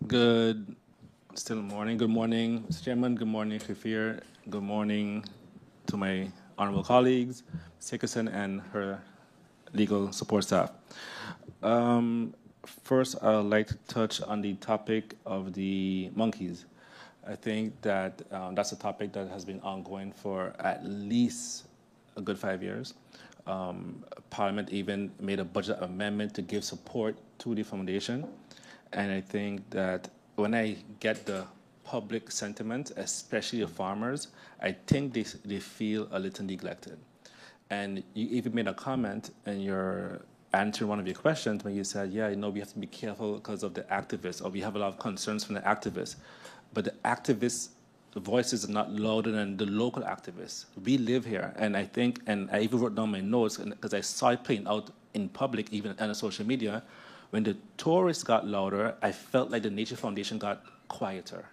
Good, still morning. Good morning, Mr. Chairman. Good morning, Kafir. Good morning to my honorable colleagues, Sickerson and her legal support staff. Um, First, I would like to touch on the topic of the monkeys. I think that that's a topic that has been ongoing for at least a good 5 years. Parliament even made a budget amendment to give support to the foundation. And I think that when I get the public sentiment, especially the farmers, I think they feel a little neglected. And you even made a comment in your answer one of your questions when you said, yeah, we have to be careful because of the activists, or we have a lot of concerns from the activists. But the activists' voices are not louder than the local activists. We live here, and I think, and I even wrote down my notes because I saw it playing out in public, even on social media. When the tourists got louder, I felt like the Nature Foundation got quieter,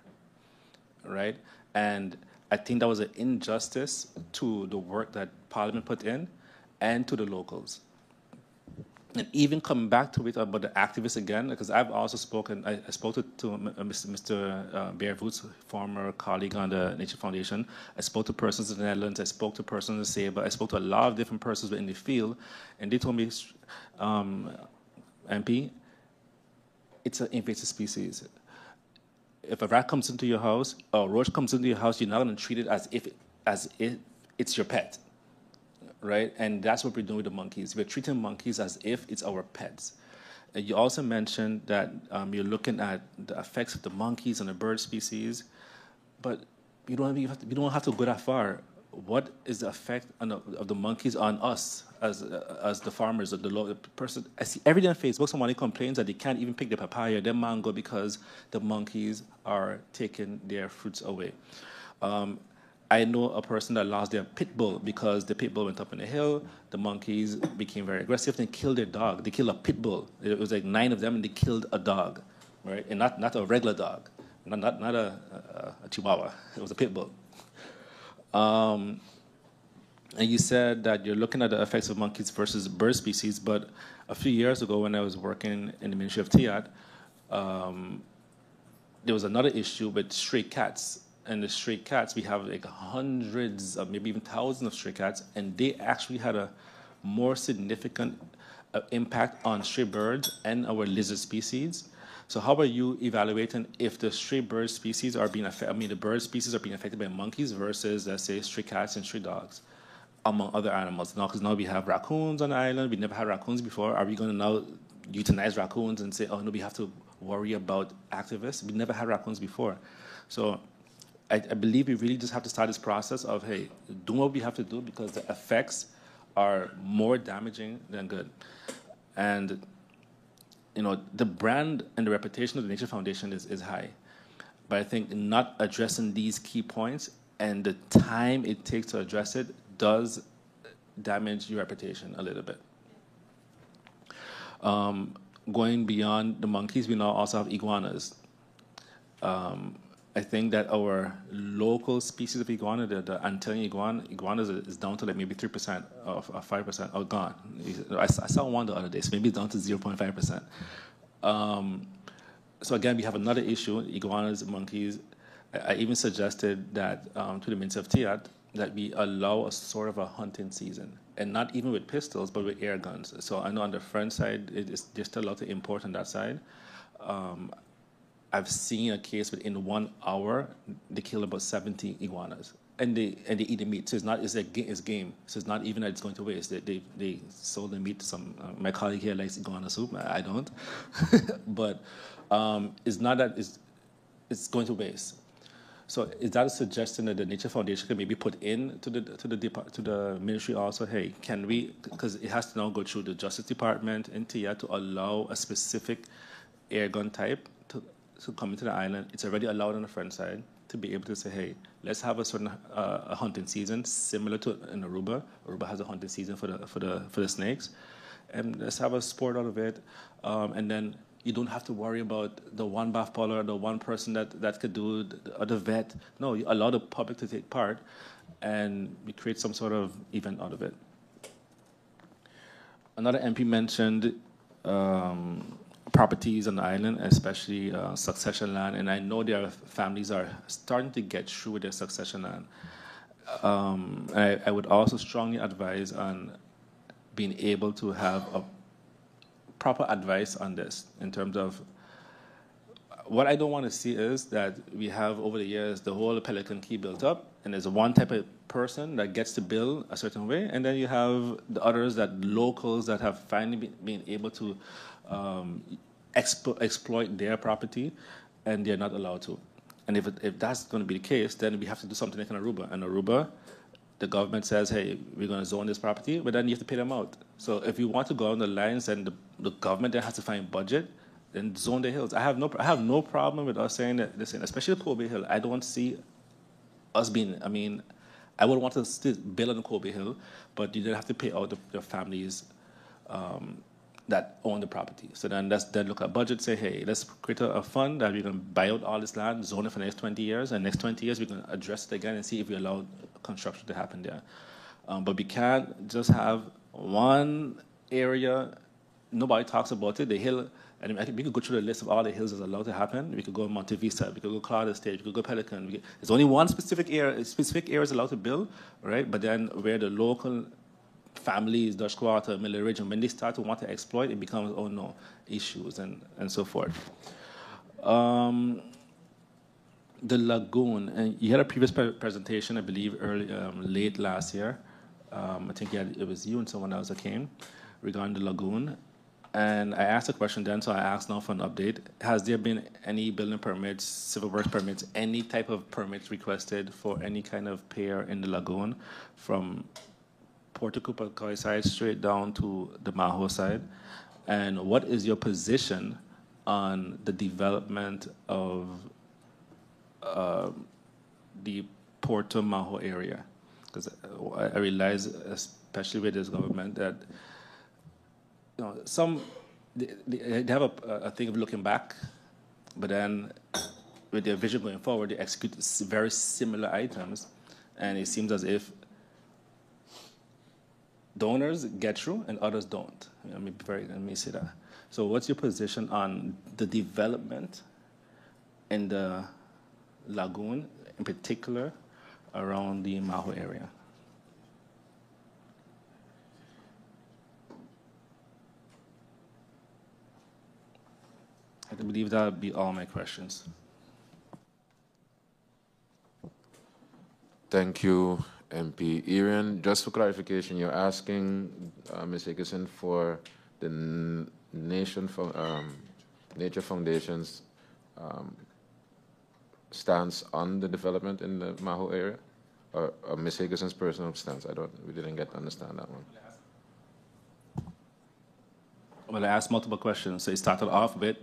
right? And I think that was an injustice to the work that Parliament put in and to the locals. And even coming back to it about the activists again, because I've also spoken, I spoke to Mr. Bear Voets, former colleague on the Nature Foundation. I spoke to persons in the Netherlands. I spoke to persons in Saba. I spoke to a lot of different persons in the field, and they told me, MP, it's an invasive species. If a rat comes into your house or a roach comes into your house, you're not going to treat it as if it's your pet, right? And that's what we're doing with the monkeys. We're treating monkeys as if it's our pets. And you also mentioned that you're looking at the effects of the monkeys on the bird species, but you don't have to go that far. What is the effect of the monkeys on us as the farmers, the person? I see every day on Facebook somebody complains that they can't even pick their papaya, their mango, because the monkeys are taking their fruits away. I know a person that lost their pit bull because the pit bull went up in the hill. The monkeys became very aggressive and killed their dog. They killed a pit bull. It was like 9 of them, and they killed a dog, right? And not a regular dog, not a chihuahua. It was a pit bull. And you said that you're looking at the effects of monkeys versus bird species, but a few years ago when I was working in the Ministry of TIAT, there was another issue with stray cats. And the stray cats, we have like hundreds of, maybe even thousands of stray cats, and they actually had a more significant impact on stray birds and our lizard species. So how are you evaluating if the stray bird species are being affected, the bird species are being affected by monkeys versus, let's say, stray cats and stray dogs, among other animals? Now, because now we have raccoons on the island, we never had raccoons before. Are we going to now euthanize raccoons and say, oh, no, we have to worry about activists? We never had raccoons before. So I believe we really just have to start this process of, hey, do what we have to do because the effects are more damaging than good. And the brand and the reputation of the Nature Foundation is high. But I think not addressing these key points and the time it takes to address it does damage your reputation a little bit. Going beyond the monkeys, we now also have iguanas. I think that our local species of iguana, the Antillean iguanas is down to like maybe 3% or 5% are gone. I saw one the other day, so maybe it's down to 0.5%. So again, we have another issue, iguanas, monkeys. I even suggested that to the Minister of TIAT that we allow a sort of a hunting season, and not even with pistols, but with air guns. So I know on the French side, they're still allowed to import on that side. I've seen a case within 1 hour they kill about 70 iguanas, and they eat the meat. So it's game. So it's not even that it's going to waste. They sold the meat to some. My colleague here likes iguana soup. I don't, but it's not that it's going to waste. So is that a suggestion that the Nature Foundation can maybe put in to the ministry also? Hey, can we? Because it has to now go through the Justice Department and TIA to allow a specific air gun type to come into the island. It's already allowed on the French side to be able to say, hey, let's have a certain a hunting season similar to in Aruba. Aruba has a hunting season for the snakes, and let's have a sport out of it. And then you don't have to worry about the one bath parlor, the one person that could do the vet. No, you allow the public to take part, and we create some sort of event out of it. Another MP mentioned properties on the island, especially succession land, and I know their families are starting to get through with their succession land. I would also strongly advise on being able to have a proper advice on this in terms of what I don't want to see is that we have over the years the whole Pelican Key built up, and there's one type of person that gets to build a certain way, and then you have the others, that locals that have finally been able to exploit their property, and they're not allowed to. And if that's going to be the case, then we have to do something like in Aruba. In Aruba, the government says, hey, we're going to zone this property, but then you have to pay them out. So if you want to go on the lines and the government then has to find budget, then zone the hills. I have no problem with us saying that, listen, especially the Kobe Hill, I don't see us being, I mean, I would want to still build on the Kobe Hill, but you don't have to pay out the families that own the property. So then let's then look at budget, say, hey, let's create a fund that we can buy out all this land, zone it for the next 20 years, and next 20 years we can address it again and see if we allow construction to happen there. But we can't just have one area, nobody talks about it, the hill, and we could go through the list of all the hills that's allowed to happen. We could go Monte Vista, we could go Cloud Stage, we could go Pelican. There's only one specific area is allowed to build, right? But then where the local families, Dutch Quarter, Miller Ridge, and when they start to want to exploit, it becomes, oh no, issues and so forth. The lagoon, and you had a previous presentation, I believe, late last year. I think it was you and someone else that came regarding the lagoon. And I asked a question then, so I asked now for an update. Has there been any building permits, civil works permits, any type of permits requested for any kind of pier in the lagoon from Port Coquipelcoy side straight down to the Maho side? And what is your position on the development of the Porto Maho area? Because I realize, especially with this government, that they have a thing of looking back, but then with their vision going forward, they execute very similar items, and it seems as if donors get through and others don't. Let me say that. So what's your position on the development in the lagoon, in particular, around the Maho area? I believe that would be all my questions. Thank you, MP Irian. Just for clarification, you're asking Ms. Higginson for the Nature Foundation's stance on the development in the Maho area, or Ms. Higginson's personal stance? We didn't get to understand that one. Well, I asked multiple questions. So it started off with,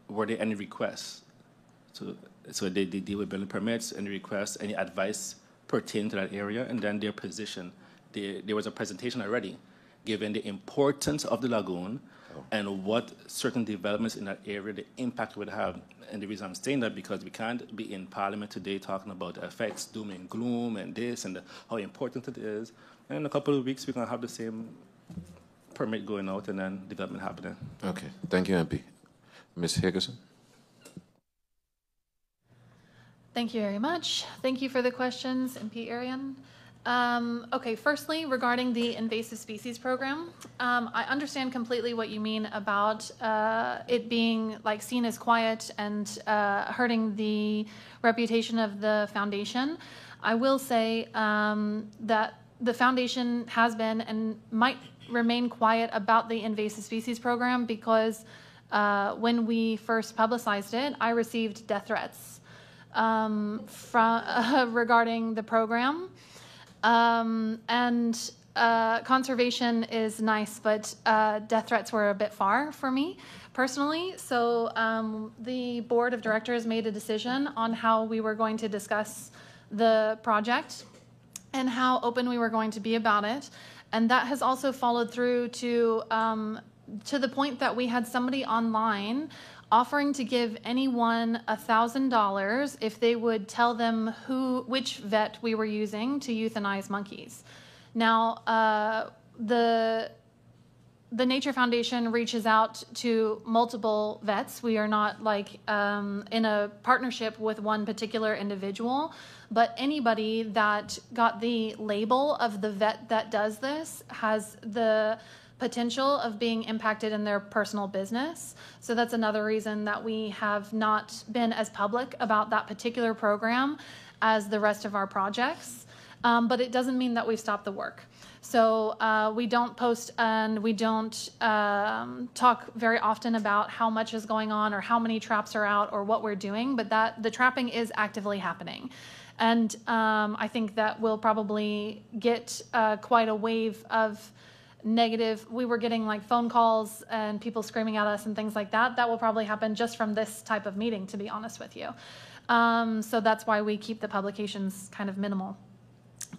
were there any requests? So they deal with building permits, any requests, any advice pertaining to that area, and then their position. There was a presentation already given the importance of the lagoon and what certain developments in that area, the impact would have. And the reason I'm saying that, because we can't be in Parliament today talking about the effects, doom and gloom, and this, and how important it is. And in a couple of weeks, we're going to have the same permit going out and then development happening. Okay, thank you, MP. Ms. Higginson. Thank you very much. Thank you for the questions, MP Irian. Okay, firstly, regarding the invasive species program, I understand completely what you mean about it being seen as quiet and hurting the reputation of the foundation. I will say that the foundation has been and might remain quiet about the invasive species program because when we first publicized it, I received death threats regarding the program. Conservation is nice, but death threats were a bit far for me personally. So the board of directors made a decision on how we were going to discuss the project and how open we were going to be about it. And that has also followed through to the point that we had somebody online offering to give anyone $1,000 if they would tell them which vet we were using to euthanize monkeys. Now, the the Nature Foundation reaches out to multiple vets. We are not like in a partnership with one particular individual, but anybody that got the label of the vet that does this has the potential of being impacted in their personal business. So that's another reason that we have not been as public about that particular program as the rest of our projects. But it doesn't mean that we've stopped the work. So we don't post and we don't talk very often about how much is going on or how many traps are out or what we're doing, but that the trapping is actively happening. And I think that we'll probably get quite a wave of negative. We were getting like phone calls and people screaming at us and things like that. That will probably happen just from this type of meeting, to be honest with you. So that's why we keep the publications kind of minimal.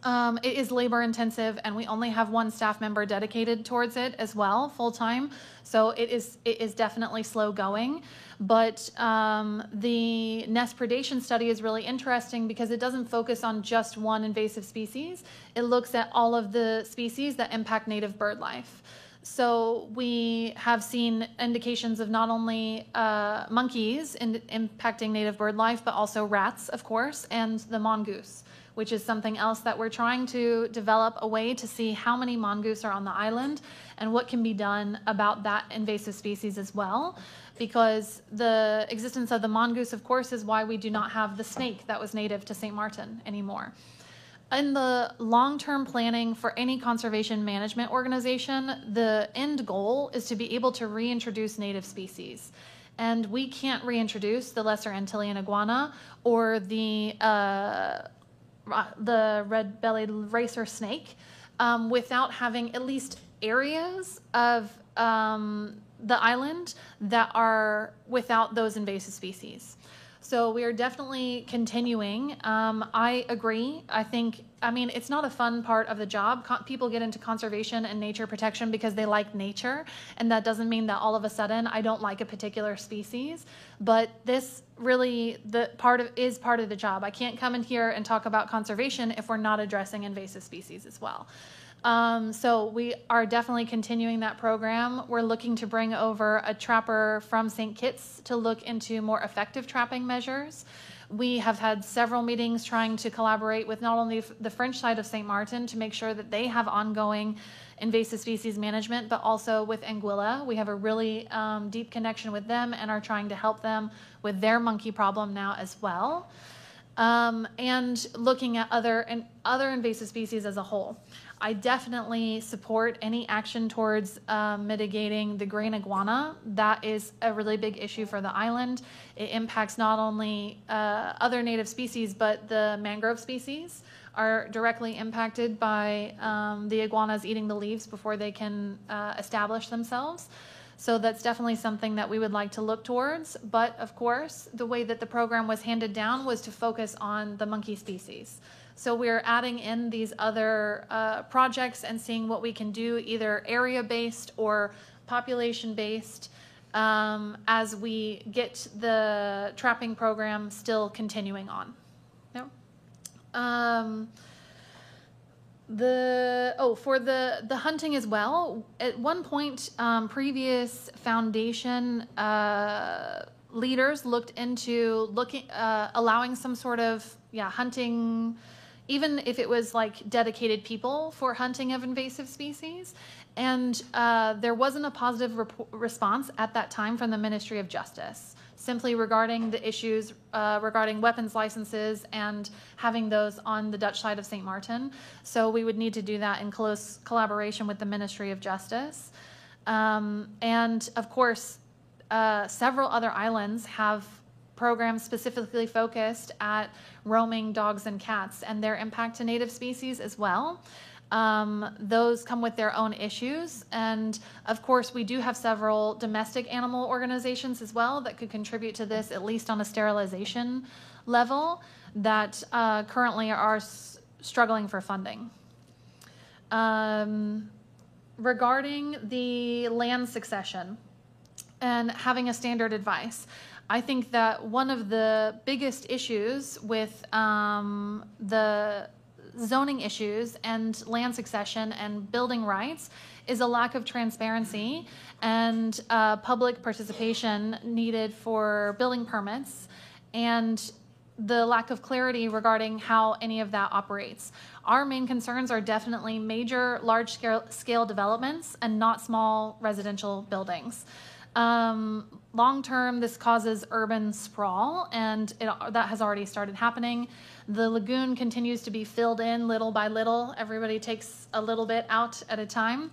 It is labor intensive and we only have one staff member dedicated towards it as well, full time. So it is definitely slow going. But the nest predation study is really interesting because it doesn't focus on just one invasive species. It looks at all of the species that impact native bird life. So we have seen indications of not only monkeys impacting native bird life, but also rats, of course, and the mongoose, which is something else that we're trying to develop a way to see how many mongoose are on the island and what can be done about that invasive species as well. Because the existence of the mongoose, of course, is why we do not have the snake that was native to St. Martin anymore. In the long-term planning for any conservation management organization, the end goal is to be able to reintroduce native species. And we can't reintroduce the lesser Antillean iguana or the red-bellied racer snake without having at least areas of the island that are without those invasive species. So we are definitely continuing. I agree. I mean, it's not a fun part of the job. People get into conservation and nature protection because they like nature, and that doesn't mean that all of a sudden I don't like a particular species. But this really is part of the job. I can't come in here and talk about conservation if we're not addressing invasive species as well. So we are definitely continuing that program. We're looking to bring over a trapper from St. Kitts to look into more effective trapping measures. We have had several meetings trying to collaborate with not only the French side of St. Martin to make sure that they have ongoing invasive species management, but also with Anguilla. We have a really deep connection with them and are trying to help them with their monkey problem now as well. And looking at other invasive species as a whole. I definitely support any action towards mitigating the green iguana. That is a really big issue for the island. It impacts not only other native species, but the mangrove species are directly impacted by the iguanas eating the leaves before they can establish themselves. So that's definitely something that we would like to look towards. But of course, the way that the program was handed down was to focus on the monkey species. So we're adding in these other projects and seeing what we can do, either area-based or population-based, as we get the trapping program still continuing on. No? For the hunting as well, at one point, previous foundation leaders looked into allowing some sort of hunting, even if it was like dedicated people for hunting of invasive species. And there wasn't a positive response at that time from the Ministry of Justice, simply regarding the issues regarding weapons licenses and having those on the Dutch side of St. Martin. So we would need to do that in close collaboration with the Ministry of Justice. And of course, several other islands have programs specifically focused at roaming dogs and cats and their impact to native species as well. Those come with their own issues. And of course, we do have several domestic animal organizations as well that could contribute to this, at least on a sterilization level, that currently are struggling for funding. Regarding the land succession and having a standard advice, I think that one of the biggest issues with the zoning issues and land succession and building rights is a lack of transparency and public participation needed for building permits and the lack of clarity regarding how any of that operates. Our main concerns are definitely major large-scale developments and not small residential buildings. Long-term, this causes urban sprawl, and that has already started happening. The lagoon continues to be filled in little by little. Everybody takes a little bit out at a time.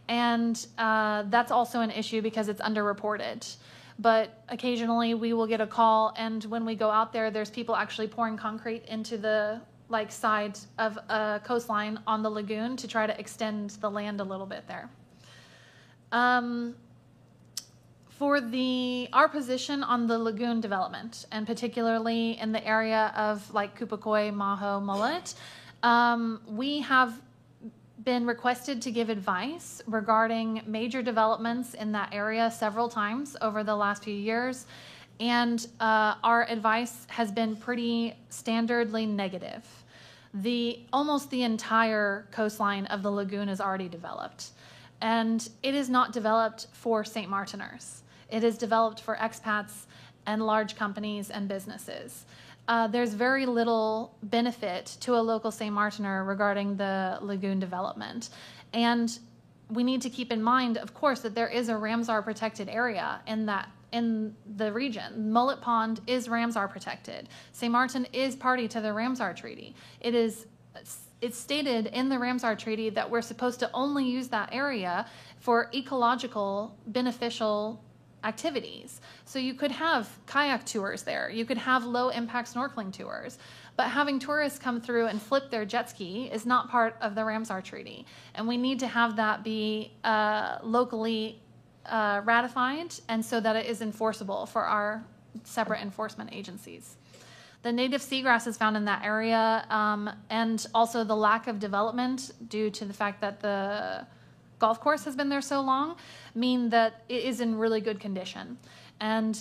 And that's also an issue because it's underreported. But occasionally we will get a call, and when we go out there, there's people actually pouring concrete into the side of a coastline on the lagoon to try to extend the land a little bit there. For our position on the lagoon development, and particularly in the area of Kupakoi, Maho, Mullet, we have been requested to give advice regarding major developments in that area several times over the last few years, and our advice has been pretty standardly negative. Almost the entire coastline of the lagoon is already developed, and it is not developed for St. Martiners. It is developed for expats and large companies and businesses. There's very little benefit to a local St. Martiner regarding the lagoon development. And we need to keep in mind, of course, that there is a Ramsar protected area in the region. Mullet Pond is Ramsar protected. St. Martin is party to the Ramsar Treaty. It's stated in the Ramsar Treaty that we're supposed to only use that area for ecological beneficial activities. So you could have kayak tours there. You could have low impact snorkeling tours. But having tourists come through and flip their jet ski is not part of the Ramsar Treaty. And we need to have that be locally ratified, and so that it is enforceable for our separate enforcement agencies. The native seagrasses found in that area, and also the lack of development due to the fact that the golf course has been there so long, mean that it is in really good condition. And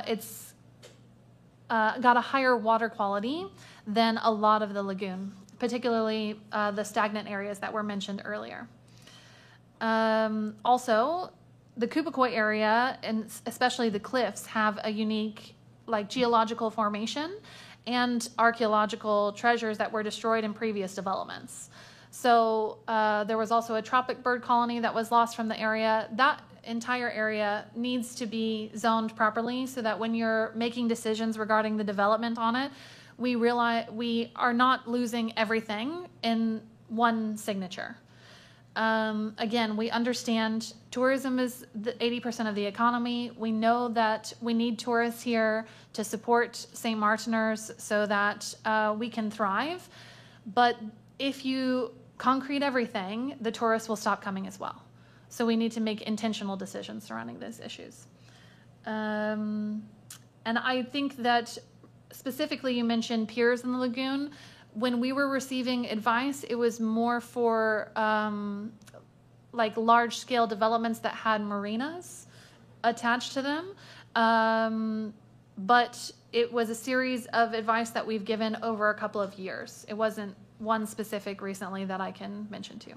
it's got a higher water quality than a lot of the lagoon, particularly the stagnant areas that were mentioned earlier. Also, the Kupakoi area, and especially the cliffs, have a unique geological formation and archaeological treasures that were destroyed in previous developments. So there was also a tropic bird colony that was lost from the area. That entire area needs to be zoned properly so that when you're making decisions regarding the development on it, we realize we are not losing everything in one signature. Again, we understand tourism is 80% of the economy. We know that we need tourists here to support St. Martiners so that we can thrive. But if you concrete everything, the tourists will stop coming as well. So we need to make intentional decisions surrounding those issues. And I think that specifically you mentioned piers in the lagoon. When we were receiving advice, it was more for large scale developments that had marinas attached to them. But it was a series of advice that we've given over a couple of years. It wasn't one specific recently that I can mention to.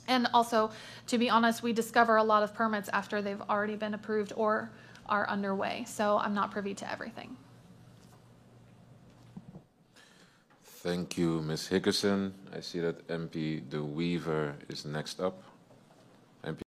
And also, to be honest, we discover a lot of permits after they've already been approved or are underway. So I'm not privy to everything. Thank you, Ms. Hickerson. I see that MP De Wever is next up.